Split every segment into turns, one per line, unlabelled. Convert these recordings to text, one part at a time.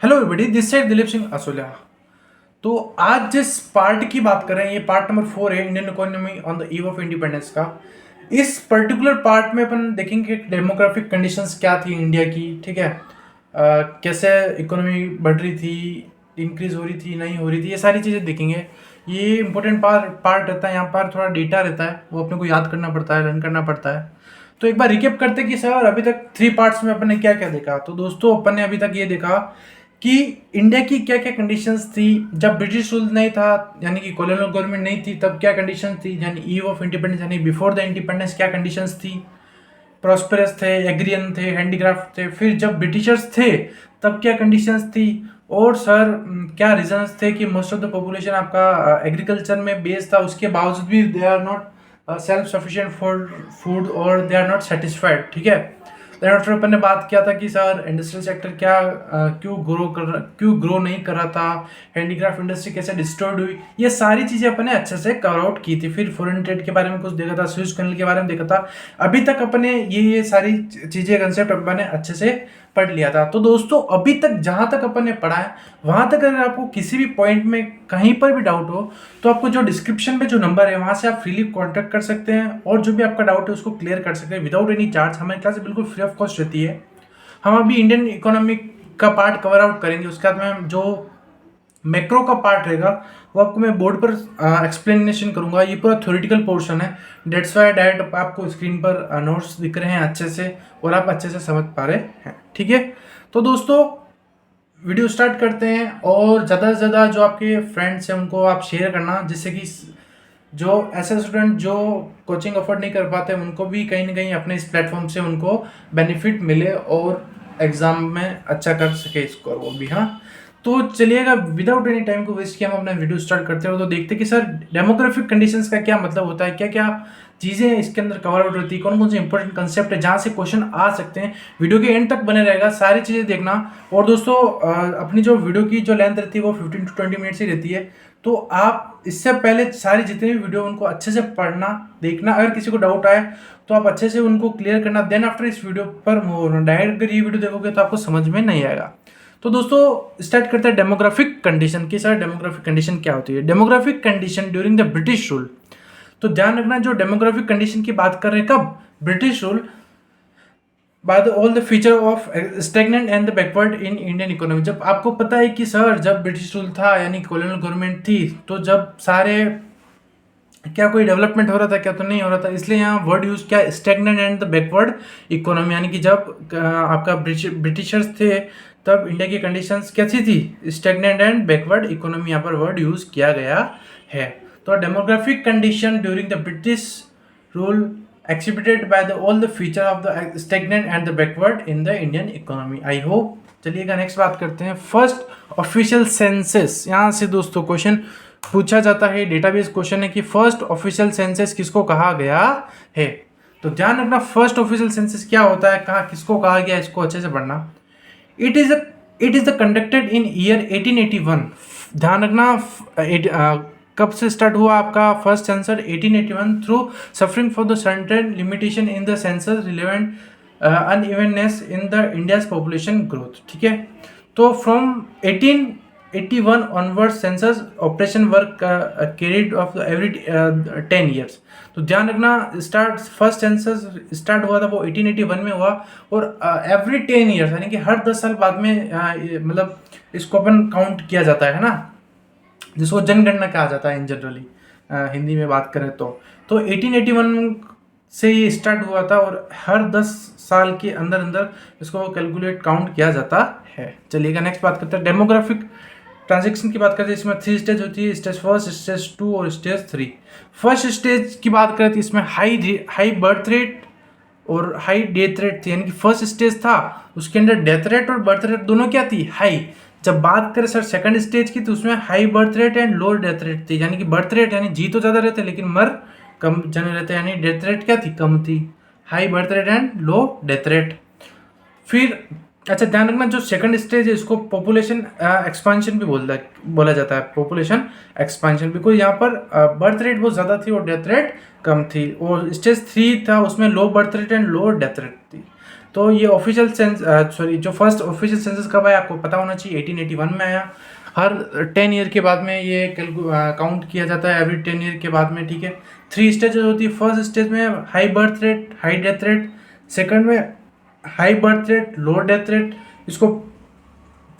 Hello everybody, this side Dilip Singh Asolia. तो आज जिस पार्ट की बात कर रहे हैं ये पार्ट नंबर 4 है, Indian economy on the eve of independence का। इस पर्टिकुलर पार्ट में अपन देखेंगे डेमोग्राफिक कंडीशंस क्या थी इंडिया की, ठीक है। कैसे इकोनॉमी बढ़ रही थी, इंक्रीज हो रही थी, नहीं हो रही थी, ये सारी चीज़ें देखेंगे। ये इंपॉर्टेंट पार्ट रहता है, यहाँ पर थोड़ा डेटा रहता है, वो अपने को याद करना पड़ता है, लर्न करना पड़ता है। तो एक बार रिकेप करते कि सर अभी तक 3 पार्ट्स में अपन ने क्या क्या देखा। तो दोस्तों अपन ने अभी तक ये देखा कि इंडिया की क्या क्या कंडीशंस थी जब ब्रिटिश रूल नहीं था, यानी कि कॉलोनियल गवर्नमेंट नहीं थी, तब क्या कंडीशंस थी, यानी ईव ऑफ इंडिपेंडेंस यानी बिफोर द इंडिपेंडेंस क्या कंडीशंस थी। प्रॉस्पेरस थे, एग्रियन थे, हैंडीक्राफ्ट थे। फिर जब ब्रिटिशर्स थे तब क्या कंडीशंस थी। और सर क्या रीजंस थे कि मोस्ट ऑफ द पॉपुलेशन आपका एग्रीकल्चर में बेस्ड था, उसके बावजूद भी they are not self sufficient for food और दे आर नॉट सेटिस्फाइड, ठीक है। देन आफ्टर अपन ने बात किया था कि सर इंडस्ट्रियल सेक्टर क्या क्यों ग्रो नहीं कर रहा था, हैंडीक्राफ्ट इंडस्ट्री कैसे डिस्ट्रॉयड हुई, ये सारी चीज़ें अपन ने अच्छे से कवर आउट की थी। फिर फॉरेन ट्रेड के बारे में कुछ देखा था, स्विस कैनल के बारे में देखा था। अभी तक अपने ये सारी चीज़ें कंसेप्ट अपन ने अच्छे से पढ़ लिया था। तो दोस्तों अभी तक जहाँ तक अपन ने पढ़ा है वहाँ तक अगर आपको किसी भी पॉइंट में कहीं पर भी डाउट हो तो आपको जो डिस्क्रिप्शन में जो नंबर है वहाँ से आप फ्रीली कॉन्टैक्ट कर सकते हैं और जो भी आपका डाउट है उसको क्लियर कर सकते हैं विदाउट एनी चार्ज। हमारी क्लास बिल्कुल फ्री ऑफ कॉस्ट रहती है। हम अभी इंडियन इकोनॉमी का पार्ट कवर आउट करेंगे, उसके बाद में जो मैक्रो का पार्ट रहेगा वो आपको मैं बोर्ड पर एक्सप्लेनेशन करूंगा। ये पूरा थ्योरेटिकल पोर्शन है, डेट्स वाई डायरेक्ट आपको स्क्रीन पर नोट्स दिख रहे हैं अच्छे से और आप अच्छे से समझ पा रहे हैं, ठीक है। तो दोस्तों वीडियो स्टार्ट करते हैं और ज़्यादा से ज़्यादा जो आपके फ्रेंड्स हैं उनको आप शेयर करना, जिससे कि जो ऐसे स्टूडेंट जो कोचिंग अफोर्ड नहीं कर पाते उनको भी कहीं ना कहीं अपने इस प्लेटफॉर्म से उनको बेनिफिट मिले और एग्ज़ाम में अच्छा कर सके स्कोर वो भी। हाँ, तो चलिएगा विदाउट एनी टाइम को वेस्ट किया हम अपना वीडियो स्टार्ट करते हो। तो देखते कि सर डेमोग्राफिक कंडीशंस का क्या मतलब होता है, क्या क्या चीज़ें इसके अंदर कवर आउट होती है, कौन कौन से इंपॉर्टेंट कंसेप्ट है जहाँ से क्वेश्चन आ सकते हैं। वीडियो के एंड तक बने रहेगा, सारी चीज़ें देखना। और दोस्तों अपनी जो वीडियो की जो लेंथ रहती है वो 15 to 20 मिनट्स ही रहती है। तो आप इससे पहले सारी जितनी भी वीडियो उनको अच्छे से पढ़ना, देखना। अगर किसी को डाउट आए तो आप अच्छे से उनको क्लियर करना। देन आफ्टर इस वीडियो पर मूव होना। डायरेक्ट अगर ये वीडियो देखोगे तो आपको समझ में नहीं आएगा। तो दोस्तों स्टार्ट करते हैं डेमोग्राफिक कंडीशन की। सर डेमोग्राफिक कंडीशन क्या होती है? Demographic condition during the British rule. तो ध्यान रखना, जो डेमोग्राफिक कंडीशन की बात कर रहे हैं कब, British rule, by the all the feature of stagnant and the backward in Indian economy. जब आपको पता है कि सर जब ब्रिटिश रूल था यानी कॉलोनियल गवर्नमेंट थी, तो जब सारे क्या कोई डेवलपमेंट हो रहा था क्या, तो नहीं हो रहा था। इसलिए यहाँ वर्ड यूज क्या, stagnant and the backward economy. यानी कि जब आपका ब्रिटिशर्स थे तब इंडिया की कंडीशंस कैसी थी, स्टेगनेंट एंड बैकवर्ड इकोनॉमी यहाँ पर वर्ड यूज किया गया है। तो demographic condition during the British rule exhibited by the all the feature of the stagnant and the backward in the Indian economy. I hope। चलिएगा next बात करते हैं, फर्स्ट ऑफिशियल सेंसस। यहाँ से दोस्तों क्वेश्चन पूछा जाता है, डेटाबेस क्वेश्चन है कि फर्स्ट ऑफिशियल सेंसस किसको कहा गया है। तो ध्यान रखना फर्स्ट ऑफिशियल सेंसस क्या होता है, कहाँ किसको कहा गया, इसको अच्छे से पढ़ना। It is the conducted in year 1881। ध्यान रखना कब से स्टार्ट हुआ आपका first sensor, 1881, through suffering for the certain limitation in the census relevant unevenness in the India's population growth, ठीक है। तो from 1881 onward census operation work carried of every 10 years. तो ध्यान रखना फर्स्ट सेंसस स्टार्ट हुआ था वो 1881 में हुआ और एवरी 10 ईयर्स यानी कि हर 10 साल बाद में मतलब इसको अपन काउंट किया जाता है ना, जिसको जनगणना कहा जाता है इन जनरली हिंदी में बात करें तो 1881 से ये स्टार्ट हुआ था और हर 10 साल के अंदर अंदर इसको कैलकुलेट काउंट किया जाता है। चलिएगा नेक्स्ट बात करते हैं डेमोग्राफिक ट्रांजेक्शन की बात करते हैं। इसमें 3 स्टेज होती है, स्टेज फर्स्ट, स्टेज 2 और स्टेज 3। फर्स्ट स्टेज की बात करें तो इसमें हाई बर्थ रेट और हाई डेथ रेट थी, यानी कि फर्स्ट स्टेज था उसके अंदर डेथ रेट और बर्थ रेट दोनों क्या थी, हाई। जब बात करें सर सेकंड स्टेज की तो उसमें high birth rate and low death rate थी, यानी कि बर्थ रेट यानी जी तो ज़्यादा रहते लेकिन मर कम जने रहते, यानी डेथ रेट क्या थी, कम थी। High birth rate and low death rate. फिर अच्छा ध्यान रखना जो सेकंड स्टेज है इसको पॉपुलेशन एक्सपांशन भी बोला जाता है, पॉपुलेशन एक्सपांशन, बिकॉज यहाँ पर बर्थ रेट बहुत ज़्यादा थी और डेथ रेट कम थी। और स्टेज 3 था उसमें low birth rate and low death rate थी। तो ये जो फर्स्ट ऑफिशियल सेंसस कब आया आपको पता होना चाहिए, 1881 में आया। हर 10 ईयर के बाद में ये काउंट किया जाता है, एवरी 10 ईयर के बाद में, ठीक है। 3 स्टेजेस होती है। फर्स्ट स्टेज में high birth rate, high death rate. Second में high birth rate, low death rate, इसको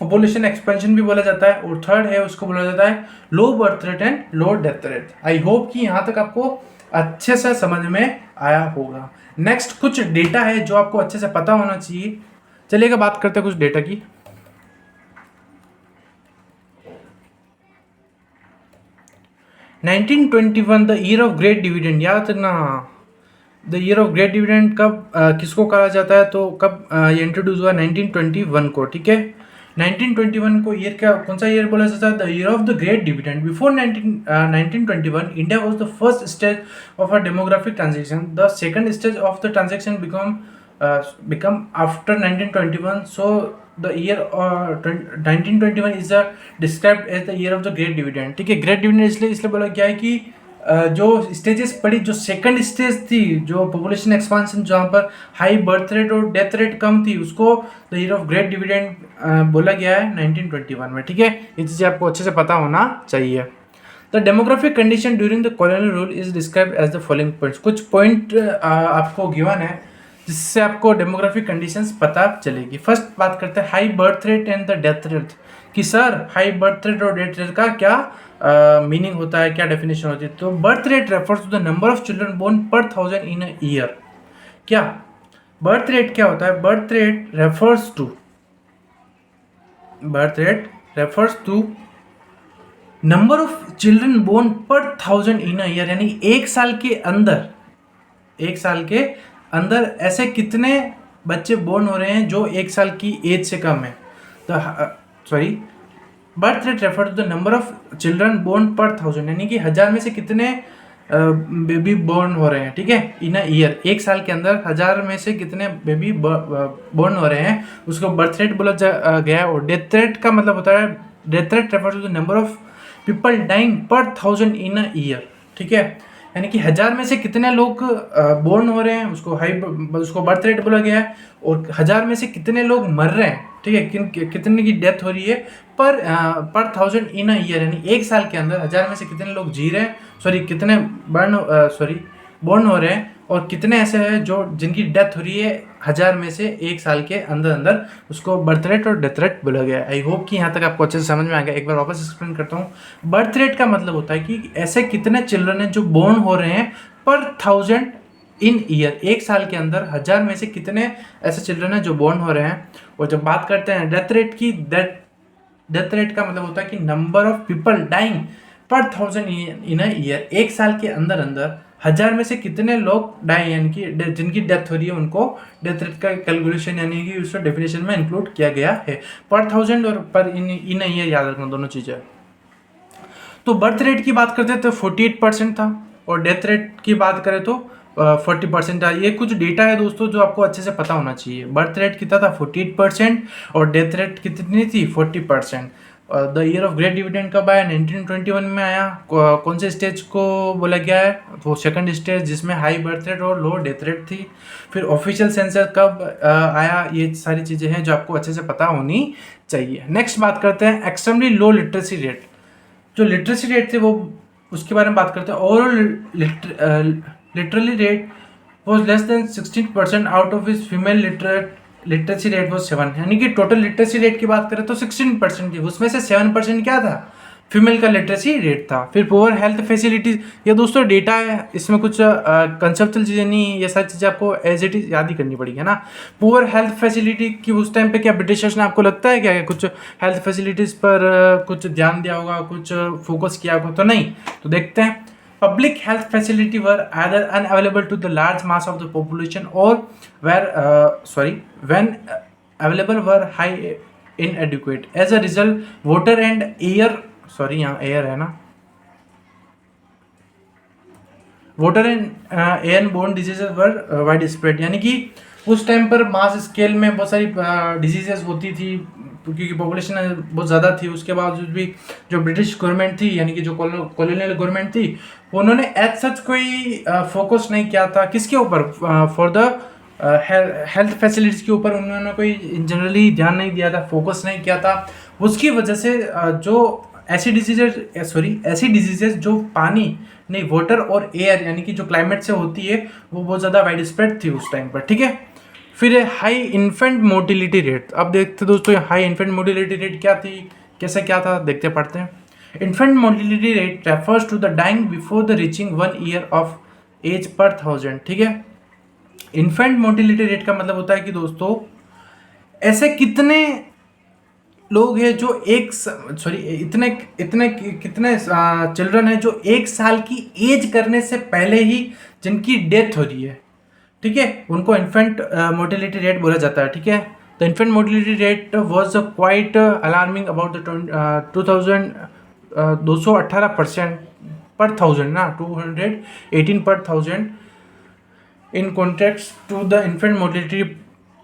पॉपुलेशन एक्सपेंशन भी बोला जाता है। और थर्ड है, उसको बोला जाता है low birth rate and low death rate. I hope कि यहाँ तक आपको अच्छे से समझ में आया होगा। नेक्स्ट कुछ डेटा है जो आपको अच्छे से पता होना चाहिए। चलिएगा बात करते हैं कुछ डेटा की। 1921 the year of great dividend, याद रखना। The year of great dividend कब किसको कहा जाता है, तो कब ये इंट्रोड्यूस हुआ, 1921 को, ठीक है। 1921 को ईयर क्या, कौन सा ईयर बोला जाता है, the year of the great dividend. Before 1921 India was the first stage of a demographic transition. The second stage of the transaction become after 1921. So the year 1921 is described as the year of the great dividend, ठीक है। Great dividend इसलिए बोला गया है कि जो stages पड़ी, जो सेकंड स्टेज थी, जो पॉपुलेशन एक्सपांशन, जहाँ पर हाई बर्थ रेट और डेथ रेट कम थी, उसको the year of great dividend बोला गया है 1921 में, ठीक है। ये चीज़ें आपको अच्छे से पता होना चाहिए। The demographic condition during the colonial rule is described as the following points. कुछ पॉइंट आपको गिवन है जिससे आपको डेमोग्राफिक कंडीशंस पता चलेगी। फर्स्ट बात करते हैं high birth rate and the death rate, कि सर हाई बर्थ रेट और डेथ रेट का क्या मीनिंग होता है, क्या डेफिनेशन होती है। तो birth rate refers to the number of children born per 1000 in a year. क्या बर्थ रेट क्या होता है, birth rate refers to number of children born per 1000 in a year, यानी एक साल के अंदर ऐसे कितने बच्चे बोर्न हो रहे हैं जो एक साल की एज से कम है। तो birth rate refer to the number of children born per 1000, यानी कि 1000 में से कितने बेबी बोर्न हो रहे हैं, ठीक है, इन अ ईयर, एक साल के अंदर 1000 में से कितने बेबी बोर्न हो रहे हैं, उसको बर्थ रेट बोला गया। और डेथ रेट का मतलब होता है, death rate refer to the number of people dying per 1000 in a year, ठीक है, यानी कि 1000 में से कितने लोग बोर्न हो रहे हैं, उसको बर्थ रेट बोला गया है। और 1000 में से कितने लोग मर रहे हैं, ठीक है, कितने की डेथ हो रही है पर 1000 इन अ ईयर, यानी एक साल के अंदर 1000 में से कितने लोग जी रहे हैं, कितने बोर्न हो रहे हैं, और कितने ऐसे हैं जो जिनकी डेथ हो रही है 1000 में से एक साल के अंदर, उसको बर्थ रेट और डेथ रेट बोला गया है। आई होप कि यहाँ तक आपको अच्छे से समझ में आ गया। एक बार वापस एक्सप्लेन करता हूँ। बर्थ रेट का मतलब होता है कि ऐसे कितने चिल्ड्रन हैं जो बोर्न हो रहे हैं पर 1000 इन ईयर, एक साल के अंदर 1000 में से कितने ऐसे चिल्ड्रन हैं जो बोर्न हो रहे हैं। और जब बात करते हैं डेथ रेट की, डेथ रेट का मतलब होता है कि number of people dying per 1000 in a year, एक साल के अंदर 1000 में से कितने लोग डाई, यानी कि जिनकी डेथ हो रही है, उनको डेथ रेट का कैलकुलेशन यानी कि उसको डेफिनेशन में इंक्लूड किया गया है। पर 1000 और पर इन अ ईयर याद रखना, दोनों चीज़ें। तो बर्थ रेट की बात करते तो 48% था, और डेथ रेट की बात करें तो 40% था। ये कुछ डेटा है दोस्तों जो आपको अच्छे से पता होना चाहिए। बर्थ रेट कितना था 48%, और डेथ रेट कितनी थी 40%। The year of great dividend कब आया, 1921 में आया। कौन से स्टेज को बोला गया है, वो सेकंड स्टेज जिसमें हाई बर्थ रेट और लो डेथ रेट थी। फिर ऑफिशियल सेंसस कब आया, ये सारी चीज़ें हैं जो आपको अच्छे से पता होनी चाहिए। नेक्स्ट बात करते हैं एक्सट्रीमली लो लिटरेसी रेट। जो लिटरेसी रेट थे वो, उसके बारे में बात करते हैं। Overall literally rate was less than 16% out of is female literacy rate was 7, यानी कि टोटल लिटरेसी रेट की बात करें तो 16% थी, उसमें से 7% क्या था, फीमेल का लिटरेसी रेट था। फिर पुअर हेल्थ फैसिलिटीज, ये दोस्तों डेटा है, इसमें कुछ कंसेप्चुअल चीज़ें नहीं, ये सारी चीज़ें आपको एज इट इज याद ही करनी पड़ेगी, है ना। पुअर हेल्थ फैसिलिटी की उस टाइम पे क्या ब्रिटिशर्स ने, आपको लगता है क्या कुछ हेल्थ फैसिलिटीज़ पर कुछ ध्यान दिया होगा, कुछ फोकस किया होगा, तो नहीं। तो देखते हैं। Public health facility were either unavailable to the large mass of the population or when available were high inadequate. As a result, water and air, यहाँ air है ना, water and airborne diseases were widespread, यानी कि उस time पर mass scale में बहुत सारी डिजीजेस होती थी क्योंकि पॉपुलेशन बहुत ज़्यादा थी। उसके बावजूद भी जो ब्रिटिश गवर्नमेंट थी, यानी कि जो कॉलोनियल गवर्नमेंट थी, उन्होंने एज सच कोई फोकस नहीं किया था किसके ऊपर, फॉर द हेल्थ फैसिलिटीज़ के ऊपर उन्होंने कोई जनरली ध्यान नहीं दिया था, फोकस नहीं किया था। उसकी वजह से जो ऐसी डिजीजेज जो पानी नहीं, वाटर और एयर यानी कि जो क्लाइमेट से होती है, वो बहुत ज़्यादा वाइड स्प्रेड थी उस टाइम पर, ठीक है। फिर हाई इन्फेंट मोटिलिटी रेट, अब देखते दोस्तों हाई इन्फेंट मोटिलिटी रेट क्या थी, कैसे क्या था, देखते पढ़ते हैं। Infant mortality rate refers to the dying before the reaching 1 year of age per 1000, ठीक है। इन्फेंट मोटिलिटी रेट का मतलब होता है कि दोस्तों ऐसे कितने लोग हैं जो इतने इतने कितने चिल्ड्रन हैं जो 1 साल की एज करने से पहले ही जिनकी डेथ हो रही है, ठीक है, उनको इन्फेंट मोटिलिटी रेट बोला जाता है, ठीक है। The infant mortality rate was quite alarming about the 218% per 1000 ना, 218 per 1000 in context to the infant mortality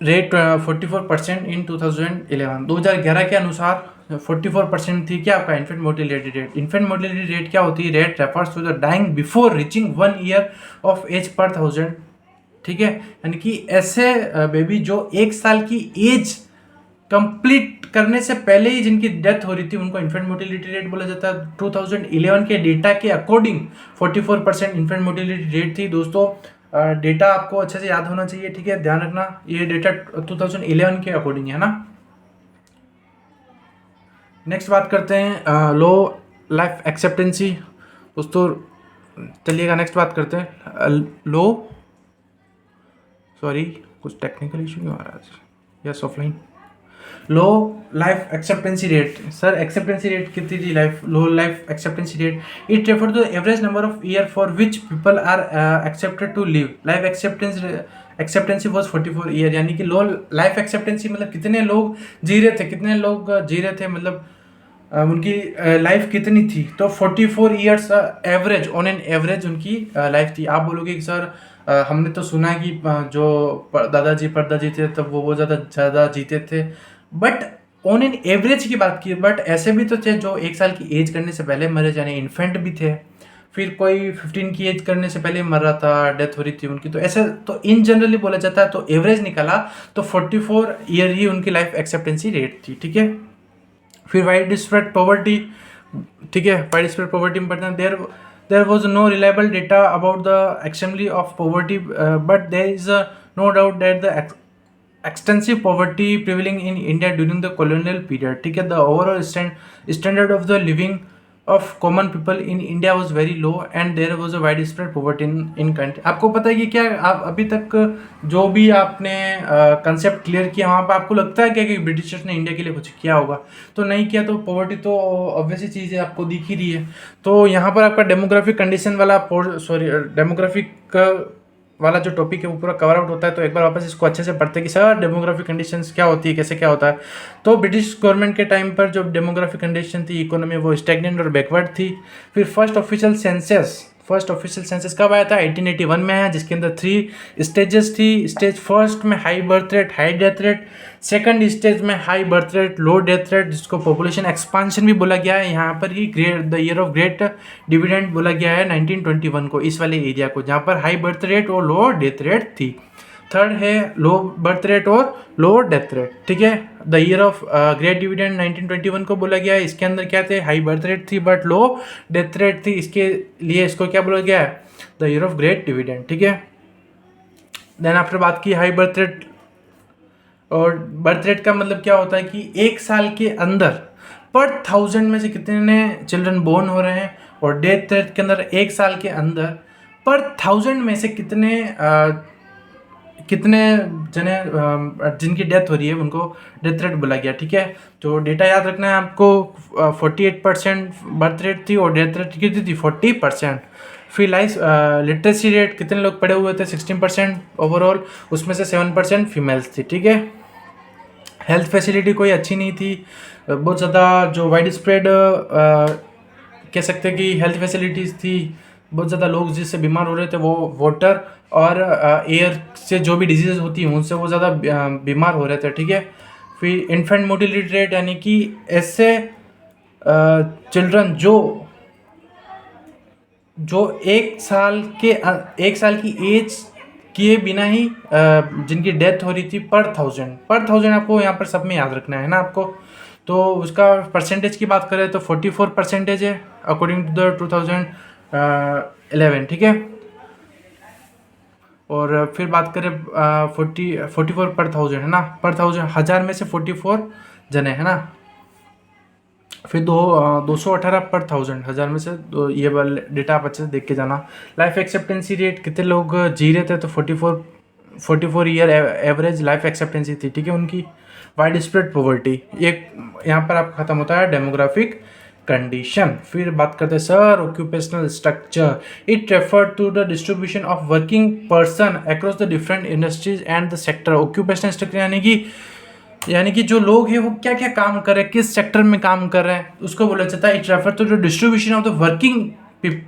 rate 44% in 2011। 2011 के अनुसार 44% थी क्या आपका infant mortality rate. Infant mortality rate क्या होती है, rate refers to the dying before reaching 1 year of age per 1000, ठीक है। यानी कि ऐसे बेबी जो 1 साल की एज कंप्लीट करने से पहले ही जिनकी डेथ हो रही थी उनको इन्फेंट मोटिलिटी रेट बोला जाता है। 2011 के डेटा के अकॉर्डिंग 44% इन्फेंट मोटिलिटी रेट थी दोस्तों। डेटा आपको अच्छे से याद होना चाहिए, ठीक है, ध्यान रखना, ये डेटा 2011 के अकॉर्डिंग है ना। नेक्स्ट बात करते हैं लो लाइफ एक्सेप्टेंसी दोस्तों। चलिएगा नेक्स्ट बात करते हैं लो, सॉरी कुछ टेक्निकल इशू नहीं आ रहा है, yes offline. Low life expectancy rate, sir expectancy rate कितनी थी, low life expectancy rate, it refer to average number of year for which people are expected to live. Life expectancy was 44 year, यानी कि लो life एक्सेप्टेंसी मतलब कितने लोग जी रहे थे, कितने लोग जी रहे थे, मतलब उनकी लाइफ कितनी थी, तो 44 years average, on an average उनकी लाइफ थी। आप बोलोगे कि सर हमने तो सुना है कि जो दादाजी परदाजी थे तब वो बहुत ज़्यादा जीते थे, बट ऑन एन एवरेज की बात की। बट ऐसे भी तो थे जो 1 साल की एज करने से पहले मरे, यानी इन्फेंट भी थे, फिर कोई 15 की एज करने से पहले मर रहा था, डेथ हो रही थी उनकी, तो ऐसे तो इन जनरली बोला जाता है। तो एवरेज निकाला तो 44 ईयर ही उनकी लाइफ एक्सेप्टेंसी रेट थी, ठीक है। फिर वाइड स्प्रेड पॉवर्टी, ठीक है, वाइड स्प्रेड पॉवर्टी में पढ़ते हैं। there was no reliable data about the extremely of poverty, but there is no doubt that the extensive poverty prevailing in India during the colonial period, ठीक है। the overall standard of the living of common people in India was very low and there was a widespread poverty in country। आपको पता है कि क्या आप अभी तक जो भी आपने कंसेप्ट क्लियर किया वहाँ पर आपको लगता है क्या कि ब्रिटिशर्स ने इंडिया के लिए कुछ किया होगा, तो नहीं किया। तो पॉवर्टी तो ऑब्वियसली चीज़ है, आपको दिख ही रही है। तो यहाँ पर आपका डेमोग्राफिक कंडीशन वाला डेमोग्राफिक वाला जो टॉपिक है वो पूरा कवर आउट होता है। तो एक बार वापस इसको अच्छे से पढ़ते कि सर डेमोग्राफिक कंडीशंस क्या होती है, कैसे क्या होता है। तो ब्रिटिश गवर्नमेंट के टाइम पर जो डेमोग्राफिक कंडीशन थी, इकोनॉमी वो स्टैग्नेंट और बैकवर्ड थी। फिर फर्स्ट ऑफिशियल सेंसस कब आया था, 1881 में आया, जिसके अंदर 3 स्टेजेस थी। स्टेज फर्स्ट में high birth rate high death rate, second stage में high birth rate low death rate, जिसको पॉपुलेशन एक्सपांशन भी बोला गया है। यहाँ पर ही the year of great dividend बोला गया है 1921 को, इस वाले एरिया को, जहाँ पर हाई बर्थ रेट और लो डेथ रेट थी। थर्ड है लो बर्थ रेट और लो डेथ रेट, ठीक है। The year of great dividend 1921 को बोला गया है। इसके अंदर क्या थे, हाई बर्थ रेट थी बट लो डेथ रेट थी, इसके लिए इसको क्या बोला गया है, the year of great dividend, ठीक है। देन आफ्टर बात की हाई बर्थ रेट, और बर्थ रेट का मतलब क्या होता है कि 1 साल के अंदर पर 1000 में से कितने चिल्ड्रन बोर्न हो रहे हैं, और डेथ रेट के अंदर 1 साल के अंदर पर 1000 में से कितने जने जिनकी डेथ हो रही है उनको डेथ रेट बोला गया, ठीक है। तो डेटा याद रखना है आपको, 48% बर्थ रेट थी और डेथ रेट कितनी थी, 40%। फिर लिटरेसी रेट, कितने लोग पढ़े हुए थे, 16% ओवरऑल, उसमें से 7% फीमेल्स थी, ठीक है। हेल्थ फैसिलिटी कोई अच्छी नहीं थी, बहुत ज़्यादा जो वाइड स्प्रेड कह सकते हैं कि हेल्थ फैसिलिटीज़ थी। बहुत ज़्यादा लोग जिससे बीमार हो रहे थे वो वाटर और एयर से जो भी डिजीज़ होती हैं उनसे वो ज़्यादा बीमार हो रहे थे, ठीक है। फिर इन्फेंट मोटिलिटी रेट, यानी कि ऐसे चिल्ड्रन जो 1 साल की एज किए बिना ही जिनकी डेथ हो रही थी पर थाउजेंड आपको यहाँ पर सब में याद रखना है ना आपको। तो उसका परसेंटेज की बात करें तो 44% है अकॉर्डिंग टू द 2011, ठीक है। और फिर बात करें 44 पर थाउजेंड है ना, पर थाउजेंड, 1000 में से 44 जने है ना। फिर 218 पर थाउजेंड, 1000 में से ये वाले डेटा आप अच्छे से देख के जाना। लाइफ एक्सेप्टेंसी रेट कितने लोग जी रहे थे तो 44 ईयर एवरेज लाइफ एक्सेप्टेंसी थी, ठीक है उनकी। वाइड स्प्रेड पॉवर्टी, ये यहाँ पर आप खत्म होता है डेमोग्राफिक कंडीशन। फिर बात करते हैं sir occupational structure, it refer to the distribution of working person across the different industries and the sector. Occupational structure यानी कि जो लोग हैं वो क्या क्या काम कर रहे हैं, किस सेक्टर में काम कर रहे हैं, उसको बोला जाता है it refer to the distribution of the working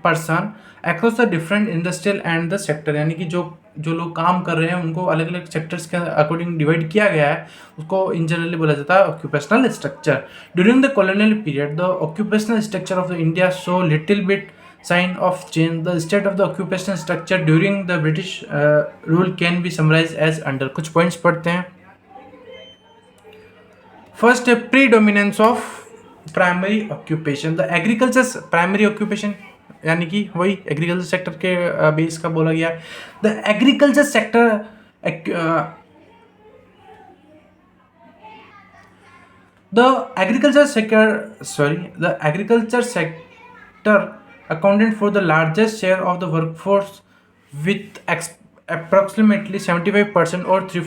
person across the different industrial and the sector. यानी कि जो लोग काम कर रहे हैं उनको अलग अलग सेक्टर्स के अकॉर्डिंग डिवाइड किया गया है, उसको इन जनरली बोला जाता है occupational structure. During the colonial period the occupational structure of the India so little bit sign of change. The state of the occupational structure during the British rule can be summarized as under। कुछ points पढ़ते हैं। First है predominance of primary occupation. The agriculture primary occupation यानी कि वही agriculture sector के base का बोला गया। The agriculture sector the agriculture sector accounted for the largest share of the workforce with approximately 75% और थ्री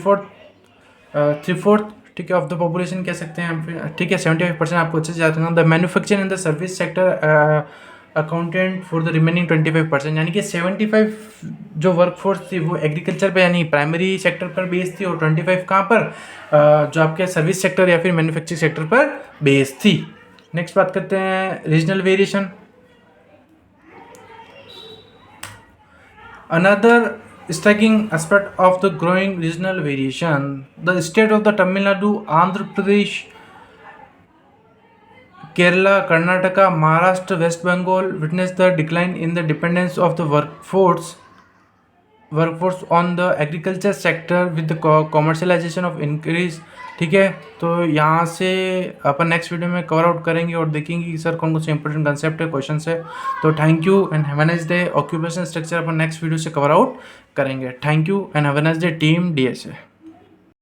फोर्थ ठीक है ऑफ द पॉपुलेशन कह सकते हैं हम, ठीक है 75% आपको अच्छे से याद रखना। The manufacturing and the service sector accountant for the remaining 25%, यानी कि 75 जो वर्कफोर्स थी वो एग्रीकल्चर पे यानी प्राइमरी सेक्टर पर बेस्ड थी और 25 कहाँ पर जो आपके सर्विस सेक्टर या फिर मैन्युफैक्चरिंग सेक्टर पर बेस्ड थी। नेक्स्ट बात करते हैं regional variation. Another striking aspect of the growing regional variation, the state of the Tamil Nadu, Andhra Pradesh, Kerala, Karnataka, Maharashtra, West Bengal witnessed the decline in the dependence of the workforce on the agriculture sector with the commercialization of increase, ठीक है। तो यहाँ से अपन next video में cover out करेंगे और देखेंगे कि सर कौन कौन से इंपॉर्टेंट कंसेप्ट है, क्वेश्चन है। तो thank you and have a nice day. Occupational structure upon next video से कवर आउट करेंगे। Thank you and have a nice day team DSA।